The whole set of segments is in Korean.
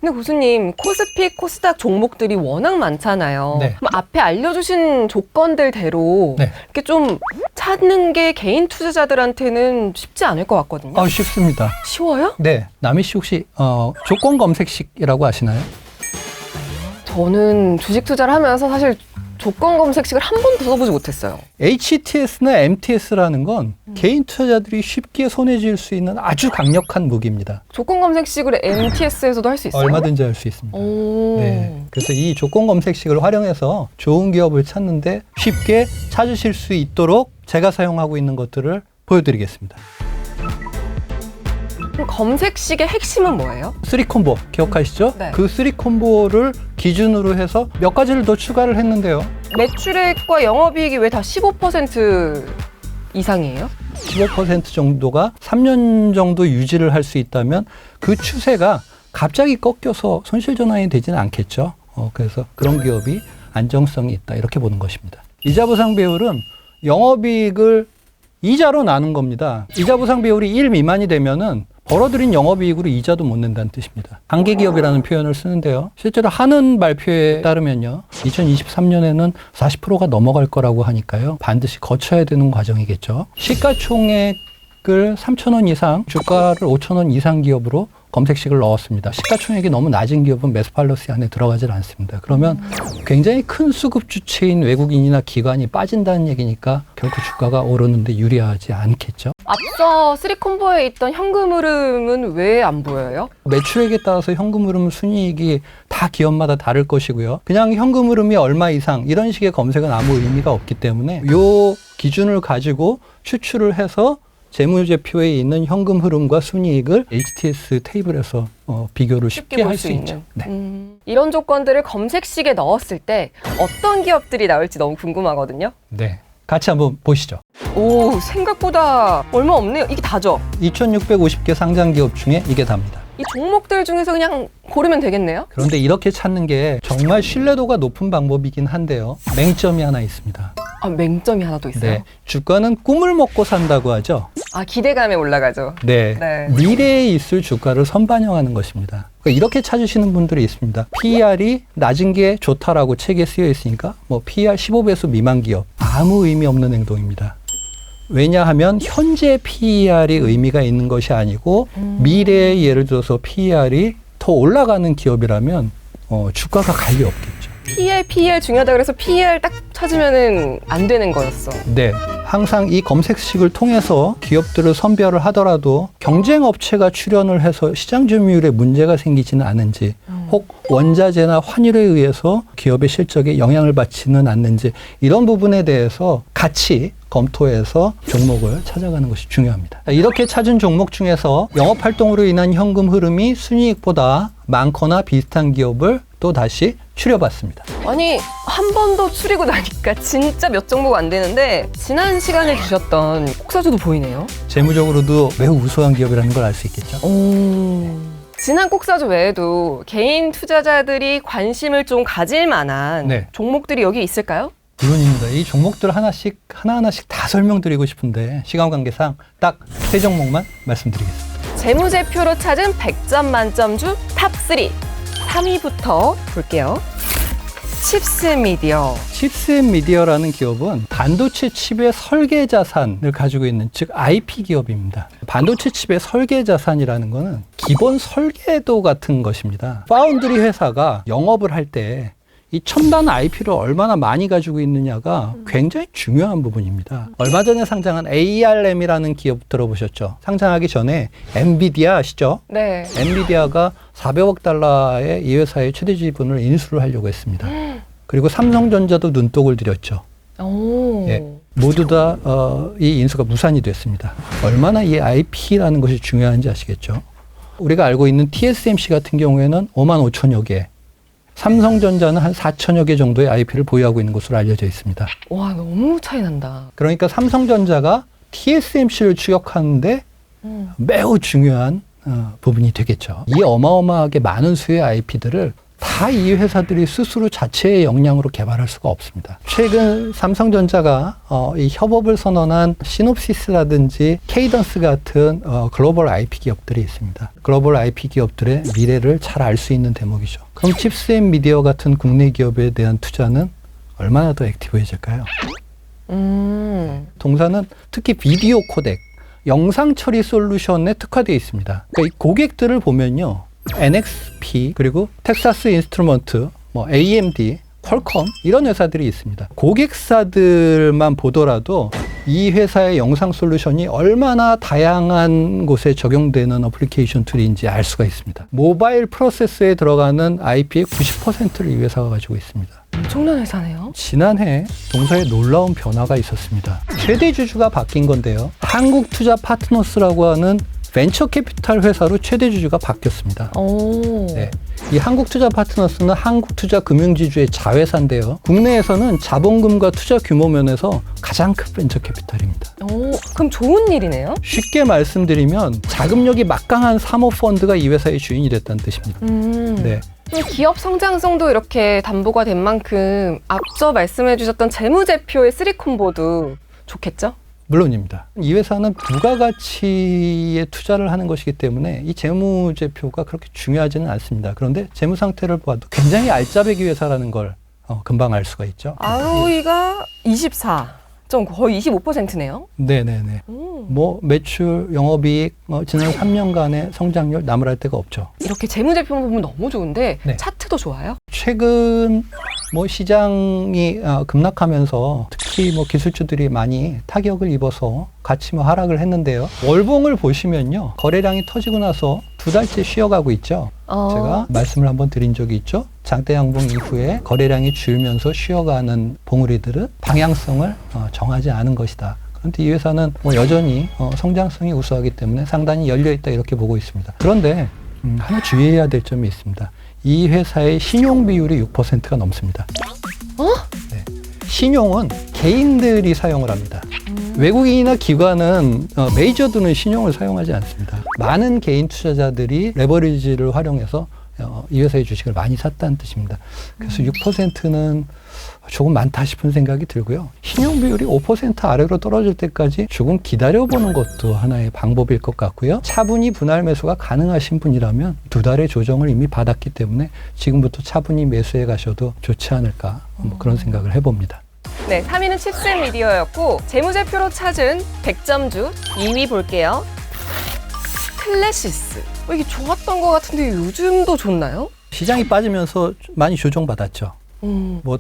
근데 교수님, 코스피, 코스닥 종목들이 워낙 많잖아요. 네. 그럼 앞에 알려주신 조건들대로 네. 이렇게 좀 찾는 게 개인 투자자들한테는 쉽지 않을 것 같거든요. 쉽습니다. 쉬워요? 네. 남희 씨 혹시 조건 검색식이라고 아시나요? 저는 주식 투자를 하면서 사실 조건 검색식을 한 번도 써보지 못했어요. HTS나 MTS라는 건 개인 투자자들이 쉽게 손에 쥘 수 있는 아주 강력한 무기입니다. 조건 검색식을 MTS에서도 할 수 있어요? 얼마든지 할 수 있습니다. 오. 네. 그래서 이 조건 검색식을 활용해서 좋은 기업을 찾는데 쉽게 찾으실 수 있도록 제가 사용하고 있는 것들을 보여드리겠습니다. 그럼 검색식의 핵심은 뭐예요? 3콤보 기억하시죠? 네. 그 3콤보를 기준으로 해서 몇 가지를 더 추가를 했는데요. 매출액과 영업이익이 왜 다 15% 이상이에요? 15% 정도가 3년 정도 유지를 할 수 있다면 그 추세가 갑자기 꺾여서 손실 전환이 되지는 않겠죠. 그래서 그런 기업이 안정성이 있다 이렇게 보는 것입니다. 이자 보상 비율은 영업이익을 이자로 나눈 겁니다. 이자 보상 비율이 1 미만이 되면은 벌어들인 영업이익으로 이자도 못 낸다는 뜻입니다. 단기기업이라는 표현을 쓰는데요. 실제로 한은 발표에 따르면요. 2023년에는 40%가 넘어갈 거라고 하니까요. 반드시 거쳐야 되는 과정이겠죠. 시가총액을 3,000원 이상, 주가를 5,000원 이상 기업으로 검색식을 넣었습니다. 시가총액이 너무 낮은 기업은 매스팔러시 안에 들어가질 않습니다. 그러면 굉장히 큰 수급 주체인 외국인이나 기관이 빠진다는 얘기니까 결국 주가가 오르는데 유리하지 않겠죠. 앞서 3콤보에 있던 현금 흐름은 왜 안 보여요? 매출액에 따라서 현금 흐름 순이익이 다 기업마다 다를 것이고요. 그냥 현금 흐름이 얼마 이상 이런 식의 검색은 아무 의미가 없기 때문에 요 기준을 가지고 추출을 해서 재무제표에 있는 현금 흐름과 순이익을 HTS 테이블에서 비교를 쉽게 할 수 있죠. 네. 이런 조건들을 검색식에 넣었을 때 어떤 기업들이 나올지 너무 궁금하거든요. 네. 같이 한번 보시죠. 오, 생각보다 얼마 없네요. 이게 다죠? 2,650개 상장 기업 중에 이게 답니다. 이 종목들 중에서 그냥 고르면 되겠네요? 그런데 이렇게 찾는 게 정말 신뢰도가 높은 방법이긴 한데요. 맹점이 하나 있습니다. 아, 맹점이 하나 더 있어요? 네. 주가는 꿈을 먹고 산다고 하죠. 아, 기대감에 올라가죠. 네. 네. 미래에 있을 주가를 선반영하는 것입니다. 그러니까 이렇게 찾으시는 분들이 있습니다. PER이 낮은 게 좋다라고 책에 쓰여 있으니까 PER 15배수 미만 기업 아무 의미 없는 행동입니다. 왜냐하면 현재 PER이 의미가 있는 것이 아니고 미래에 예를 들어서 PER이 더 올라가는 기업이라면 주가가 갈 리 없겠죠. PER 중요하다 그래서 PER 딱 찾으면은 안 되는 거였어. 네. 항상 이 검색식을 통해서 기업들을 선별을 하더라도 경쟁 업체가 출연을 해서 시장 점유율에 문제가 생기지는 않은지 혹 원자재나 환율에 의해서 기업의 실적에 영향을 받지는 않는지 이런 부분에 대해서 같이 검토해서 종목을 찾아가는 것이 중요합니다. 이렇게 찾은 종목 중에서 영업활동으로 인한 현금 흐름이 순이익보다 많거나 비슷한 기업을 또 다시 추려봤습니다. 아니, 한 번 더 추리고 나니까 진짜 몇 종목 안 되는데 지난 시간에 주셨던 kok사주도 보이네요. 재무적으로도 매우 우수한 기업이라는 걸 알 수 있겠죠. 지난 kok사주 외에도 개인 투자자들이 관심을 좀 가질 만한 네. 종목들이 여기 있을까요? 물론입니다. 이 종목들 하나하나씩 다 설명드리고 싶은데 시간 관계상 딱 3종목만 말씀드리겠습니다. 재무제표로 찾은 100점 만점주 탑3. 3위부터 볼게요. 칩스미디어. 칩스미디어라는 기업은 반도체 칩의 설계 자산을 가지고 있는 즉 IP 기업입니다. 반도체 칩의 설계 자산이라는 거는 기본 설계도 같은 것입니다. 파운드리 회사가 영업을 할 때 이 첨단 IP를 얼마나 많이 가지고 있느냐가 굉장히 중요한 부분입니다. 얼마 전에 상장한 ARM이라는 기업 들어보셨죠? 상장하기 전에 엔비디아 아시죠? 네. 엔비디아가 400억 달러의 이 회사의 최대 지분을 인수를 하려고 했습니다. 그리고 삼성전자도 눈독을 들였죠. 오. 예, 모두 다 이 인수가 무산이 됐습니다. 얼마나 이 IP라는 것이 중요한지 아시겠죠? 우리가 알고 있는 TSMC 같은 경우에는 5만 5천여 개, 삼성전자는 한 4천여 개 정도의 IP를 보유하고 있는 것으로 알려져 있습니다. 와, 너무 차이 난다. 그러니까 삼성전자가 TSMC를 추격하는데 매우 중요한 부분이 되겠죠. 이 어마어마하게 많은 수의 IP들을 다 이 회사들이 스스로 자체의 역량으로 개발할 수가 없습니다. 최근 삼성전자가 이 협업을 선언한 시놉시스라든지 케이던스 같은 글로벌 IP 기업들이 있습니다. 글로벌 IP 기업들의 미래를 잘 알 수 있는 대목이죠. 그럼 칩스앤미디어 같은 국내 기업에 대한 투자는 얼마나 더 액티브해질까요? 동사는 특히 비디오 코덱, 영상 처리 솔루션에 특화되어 있습니다. 그러니까 이 고객들을 보면요. NXP 그리고 텍사스 인스트루먼트, AMD, 퀄컴 이런 회사들이 있습니다. 고객사들만 보더라도 이 회사의 영상 솔루션이 얼마나 다양한 곳에 적용되는 어플리케이션 툴인지 알 수가 있습니다. 모바일 프로세스에 들어가는 IP의 90%를 이 회사가 가지고 있습니다. 엄청난 회사네요. 지난해 동사에 놀라운 변화가 있었습니다. 최대 주주가 바뀐 건데요. 한국투자파트너스라고 하는 벤처 캐피탈 회사로 최대 주주가 바뀌었습니다. 네. 이 한국투자파트너스는 한국투자금융지주의 자회사인데요. 국내에서는 자본금과 투자 규모 면에서 가장 큰 벤처 캐피탈입니다. 그럼 좋은 일이네요? 쉽게 말씀드리면 자금력이 막강한 사모펀드가 이 회사의 주인이 됐다는 뜻입니다. 네. 기업 성장성도 이렇게 담보가 된 만큼 앞서 말씀해 주셨던 재무제표의 3콤보도 좋겠죠? 물론입니다. 이 회사는 부가가치에 투자를 하는 것이기 때문에 이 재무제표가 그렇게 중요하지는 않습니다. 그런데 재무 상태를 봐도 굉장히 알짜배기 회사라는 걸 금방 알 수가 있죠. ROE가 24, 좀 거의 25%네요. 네네네. 매출, 영업이익, 지난 3년간의 성장률 나무랄 데가 없죠. 이렇게 재무제표만 보면 너무 좋은데 네. 차트도 좋아요? 최근 시장이 급락하면서 특히 기술주들이 많이 타격을 입어서 같이 하락을 했는데요. 월봉을 보시면요. 거래량이 터지고 나서 2달째 쉬어가고 있죠. 제가 말씀을 한번 드린 적이 있죠. 장대 양봉 이후에 거래량이 줄면서 쉬어가는 봉우리들은 방향성을 정하지 않은 것이다. 그런데 이 회사는 여전히 성장성이 우수하기 때문에 상당히 열려있다 이렇게 보고 있습니다. 그런데 하나 주의해야 될 점이 있습니다. 이 회사의 신용 비율이 6%가 넘습니다. 네. 신용은 개인들이 사용을 합니다. 외국인이나 기관은 메이저들은 신용을 사용하지 않습니다. 많은 개인 투자자들이 레버리지를 활용해서 이 회사의 주식을 많이 샀다는 뜻입니다. 그래서 6%는 조금 많다 싶은 생각이 들고요. 신용 비율이 5% 아래로 떨어질 때까지 조금 기다려보는 것도 하나의 방법일 것 같고요. 차분히 분할 매수가 가능하신 분이라면 2달의 조정을 이미 받았기 때문에 지금부터 차분히 매수해 가셔도 좋지 않을까 그런 생각을 해봅니다. 네, 3위는 칩스앤미디어였고 재무제표로 찾은 100점주 2위 볼게요. 클래시스. 이게 좋았던 것 같은데 요즘도 좋나요? 시장이 빠지면서 많이 조정받았죠.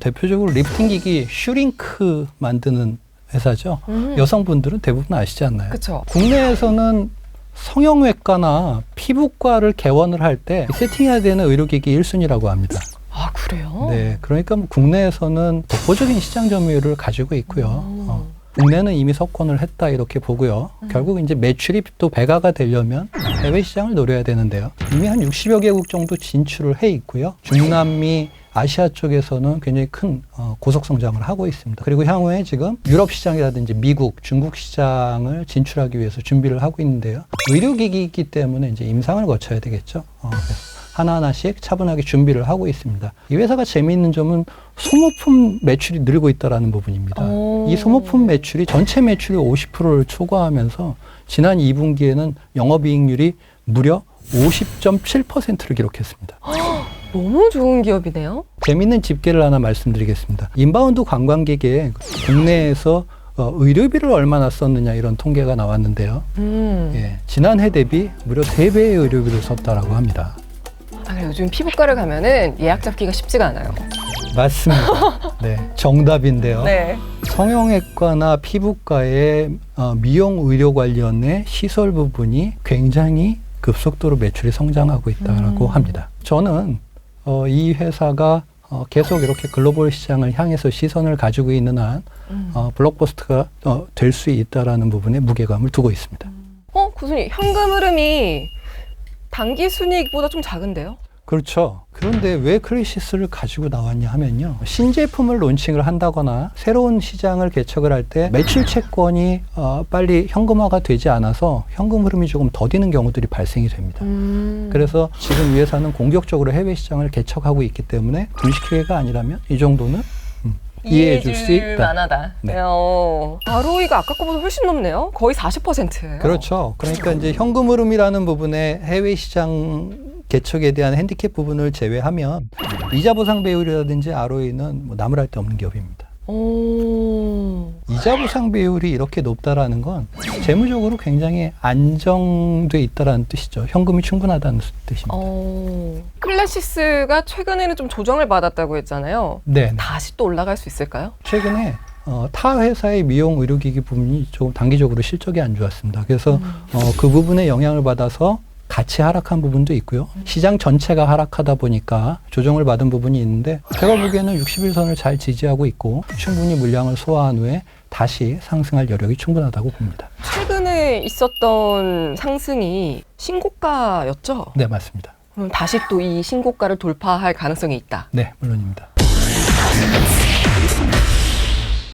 대표적으로 리프팅 기기 슈링크 만드는 회사죠. 여성분들은 대부분 아시지 않나요? 그쵸. 국내에서는 성형외과나 피부과를 개원을 할 때 세팅해야 되는 의료기기 1순위라고 합니다. 아, 그래요? 네, 그러니까 국내에서는 독보적인 시장 점유율을 가지고 있고요. 국내는 이미 석권을 했다 이렇게 보고요. 결국 이제 매출이 또 배가가 되려면 해외 시장을 노려야 되는데요. 이미 한 60여 개국 정도 진출을 해 있고요. 중남미, 아시아 쪽에서는 굉장히 큰 고속 성장을 하고 있습니다. 그리고 향후에 지금 유럽 시장이라든지 미국, 중국 시장을 진출하기 위해서 준비를 하고 있는데요. 의료기기이기 때문에 이제 임상을 거쳐야 되겠죠. 그래서 하나하나씩 차분하게 준비를 하고 있습니다. 이 회사가 재미있는 점은 소모품 매출이 늘고 있다는 부분입니다. 이 소모품 매출이 전체 매출의 50%를 초과하면서 지난 2분기에는 영업이익률이 무려 50.7%를 기록했습니다. 너무 좋은 기업이네요. 재미있는 집계를 하나 말씀드리겠습니다. 인바운드 관광객에 국내에서 의료비를 얼마나 썼느냐 이런 통계가 나왔는데요. 예, 지난해 대비 무려 3배의 의료비를 썼다라고 합니다. 요즘 피부과를 가면은 예약 잡기가 쉽지가 않아요. 맞습니다. 네, 정답인데요. 네. 성형외과나 피부과의 미용 의료 관련의 시설 부분이 굉장히 급속도로 매출이 성장하고 있다고 합니다. 저는 이 회사가 계속 이렇게 글로벌 시장을 향해서 시선을 가지고 있는 한 블록버스터가 될 수 있다라는 부분에 무게감을 두고 있습니다. 교수님, 현금 흐름이 단기 순이익보다 좀 작은데요? 그렇죠. 그런데 왜 크리시스를 가지고 나왔냐 하면요. 신제품을 론칭을 한다거나 새로운 시장을 개척을 할 때 매출 채권이 빨리 현금화가 되지 않아서 현금 흐름이 조금 더디는 경우들이 발생이 됩니다. 그래서 지금 이 회사는 공격적으로 해외 시장을 개척하고 있기 때문에 분식회계가 아니라면 이 정도는 이해해 줄 수 있다. 만하다. 네. ROE가 아까 거보다 훨씬 높네요. 거의 40%예요. 그렇죠. 그러니까 이제 현금 흐름이라는 부분에 해외 시장 개척에 대한 핸디캡 부분을 제외하면 이자 보상 배율이라든지 ROE는 뭐 나무랄 데 없는 기업입니다. 이자 보상 배율이 이렇게 높다라는 건 재무적으로 굉장히 안정돼 있다라는 뜻이죠. 현금이 충분하다는 뜻입니다. 클래시스가 최근에는 좀 조정을 받았다고 했잖아요. 네. 다시 또 올라갈 수 있을까요? 최근에 타 회사의 미용 의료기기 부분이 조금 단기적으로 실적이 안 좋았습니다. 그래서 그 부분에 영향을 받아서 같이 하락한 부분도 있고요. 시장 전체가 하락하다 보니까 조정을 받은 부분이 있는데 제가 보기에는 60일선을 잘 지지하고 있고 충분히 물량을 소화한 후에 다시 상승할 여력이 충분하다고 봅니다. 최근에 있었던 상승이 신고가였죠? 네, 맞습니다. 그럼 다시 또 이 신고가를 돌파할 가능성이 있다. 네, 물론입니다.